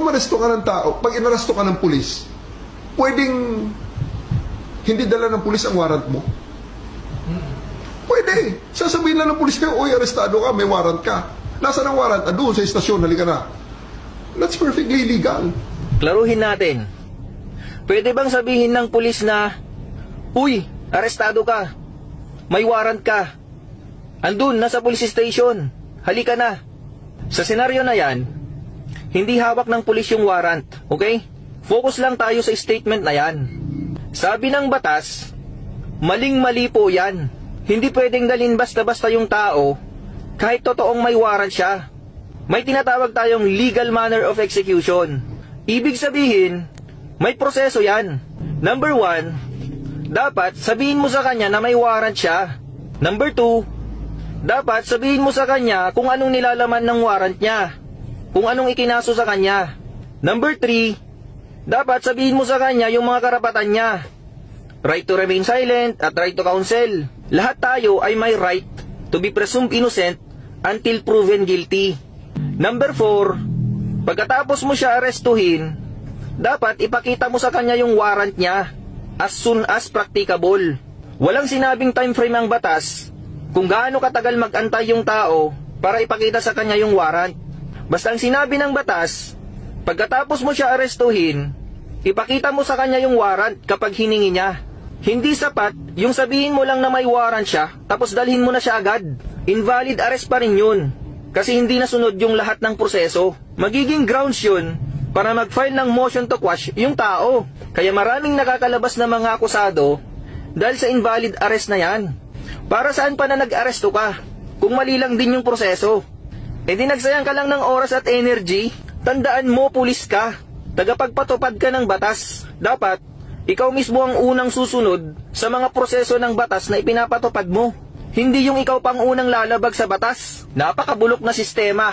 umaresto ka ng tao, pag inaresto ka ng pulis, pwedeng hindi dala ng pulis ang warrant mo? Pwede. Sasabihin lang ng pulis kayo, oy, arestado ka, may warrant ka. Nasaan ang warrant? Doon sa istasyon, halika na. That's perfectly legal. Klaruhin natin. Pwede bang sabihin ng pulis na, uy, arestado ka, may warrant ka, andun, nasa police station, halika na. Sa senaryo na yan, hindi hawak ng pulis yung warrant, okay? Focus lang tayo sa statement na yan. Sabi ng batas, maling-mali po yan. Hindi pwedeng dalhin basta-basta yung tao kahit totoong may warrant siya. May tinatawag tayong legal manner of execution. Ibig sabihin, may proseso yan. Number 1, dapat sabihin mo sa kanya na may warrant siya. Number 2, dapat sabihin mo sa kanya kung anong nilalaman ng warrant niya, kung anong ikinaso sa kanya. Number 3, dapat sabihin mo sa kanya yung mga karapatan niya. Right to remain silent at right to counsel. Lahat tayo ay may right to be presumed innocent until proven guilty. Number 4, pagkatapos mo siya arestuhin, dapat ipakita mo sa kanya yung warrant niya as soon as practicable. Walang sinabing time frame ang batas kung gaano katagal mag-antay yung tao para ipakita sa kanya yung warrant. Basta ang sinabi ng batas, pagkatapos mo siya arestuhin, ipakita mo sa kanya yung warrant kapag hiningi niya. Hindi sapat yung sabihin mo lang na may warrant siya tapos dalhin mo na siya agad. Invalid arrest pa rin yun kasi hindi nasunod yung lahat ng proseso. Magiging grounds yun para mag-file ng motion to quash yung tao. Kaya maraming nakakalabas na mga akusado dahil sa invalid arrest na yan. Para saan pa na nag-aresto ka kung mali lang din yung proseso? E di nagsayang ka lang ng oras at energy. Tandaan mo, pulis ka, tagapagpatupad ka ng batas. Dapat ikaw mismo ang unang susunod sa mga proseso ng batas na ipinapatupad mo. Hindi yung ikaw pang unang lalabag sa batas. Napakabulok na sistema.